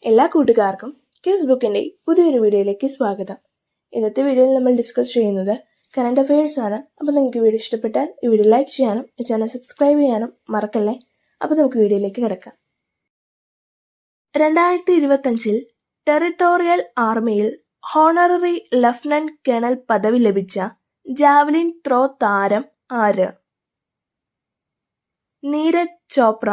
എല്ലാ കൂട്ടുകാർക്കും ക്വിസ് ബുക്കിൻ്റെ പുതിയൊരു വീഡിയോയിലേക്ക് സ്വാഗതം. ഇന്നത്തെ വീഡിയോയിൽ നമ്മൾ ഡിസ്കസ് ചെയ്യുന്നത് കറണ്ട് അഫയേഴ്സ് ആണ്. അപ്പോൾ നിങ്ങൾക്ക് വീഡിയോ ഇഷ്ടപ്പെട്ടാൽ ഈ വീഡിയോ ലൈക്ക് ചെയ്യാനും ഈ ചാനൽ സബ്സ്ക്രൈബ് ചെയ്യാനും മറക്കല്ലേ. അപ്പോൾ നമുക്ക് വീഡിയോയിലേക്ക് കിടക്കാം. 2025 ടെറിട്ടോറിയൽ ആർമിയിൽ ഹോണററി ലഫ്റ്റനന്റ് കേണൽ പദവി ലഭിച്ച ജാവലിൻ ത്രോ താരം ആര്? നീരജ് ചോപ്ര.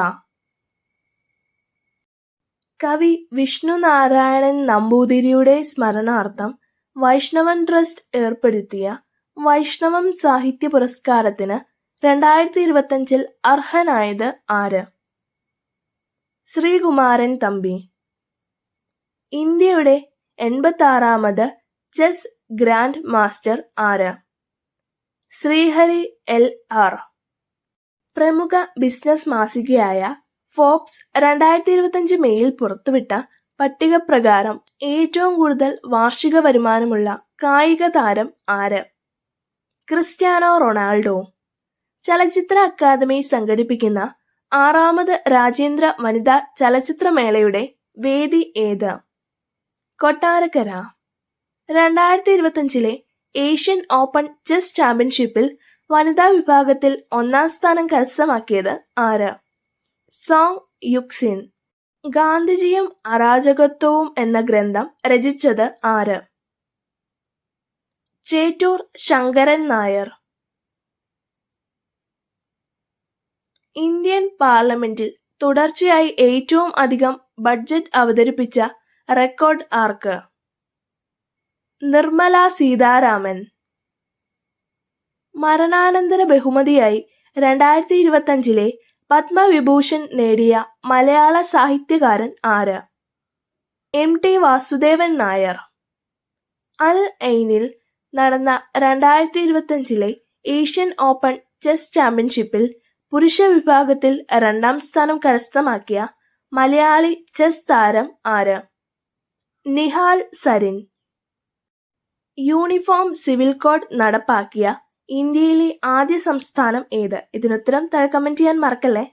കവി വിഷ്ണുനാരായണൻ നമ്പൂതിരിയുടെ സ്മരണാർത്ഥം വൈഷ്ണവൻ ട്രസ്റ്റ് ഏർപ്പെടുത്തിയ വൈഷ്ണവം സാഹിത്യ പുരസ്കാരത്തിന് 2025 അർഹനായത് ആര്? ശ്രീകുമാരൻ തമ്പി. ഇന്ത്യയുടെ 86ാമത് ചെസ് ഗ്രാൻഡ് മാസ്റ്റർ ആര്? ശ്രീഹരി LR. പ്രമുഖ ബിസിനസ് മാസികയായ ഫോബ്സ് 2025 മെയിൽ പുറത്തുവിട്ട പട്ടിക പ്രകാരം ഏറ്റവും കൂടുതൽ വാർഷിക വരുമാനമുള്ള കായിക താരം ആര്? Cristiano Ronaldo. ചലച്ചിത്ര അക്കാദമി സംഘടിപ്പിക്കുന്ന 6ാമത് രാജ്യാന്തര വനിതാ ചലച്ചിത്രമേളയുടെ വേദി ഏത്? കൊട്ടാരക്കര. 2025 ഏഷ്യൻ ഓപ്പൺ ചെസ് ചാമ്പ്യൻഷിപ്പിൽ വനിതാ വിഭാഗത്തിൽ 1ാം സ്ഥാനം കരസ്ഥമാക്കിയത് ആര്? സോങ് യുക്സിൻ. ഗാന്ധിജിയും അരാജകത്വവും എന്ന ഗ്രന്ഥം രചിച്ചത് ആര്? ചേറ്റൂർ ശങ്കരൻ നായർ. ഇന്ത്യൻ പാർലമെന്റിൽ തുടർച്ചയായി ഏറ്റവും അധികം ബഡ്ജറ്റ് അവതരിപ്പിച്ച റെക്കോർഡ് ആർക്ക്? നിർമ്മല സീതാരാമൻ. മരണാനന്തര ബഹുമതിയായി 2025 പത്മവിഭൂഷൺ നേടിയ മലയാള സാഹിത്യകാരൻ ആര്? MT വാസുദേവൻ നായർ. അൽ ഐനിൽ നടന്ന 2025 ഏഷ്യൻ ഓപ്പൺ ചെസ് ചാമ്പ്യൻഷിപ്പിൽ പുരുഷ വിഭാഗത്തിൽ 2ാം സ്ഥാനം കരസ്ഥമാക്കിയ മലയാളി ചെസ് താരം ആര്? Nihal Sarin. Uniform civil code നടപ്പാക്കിയ ഇന്ത്യയിലെ ആദ്യ സംസ്ഥാനം ഏത്? ഇതിനുത്തരം താഴെ കമന്റ് ചെയ്യാൻ മറക്കല്ലേ.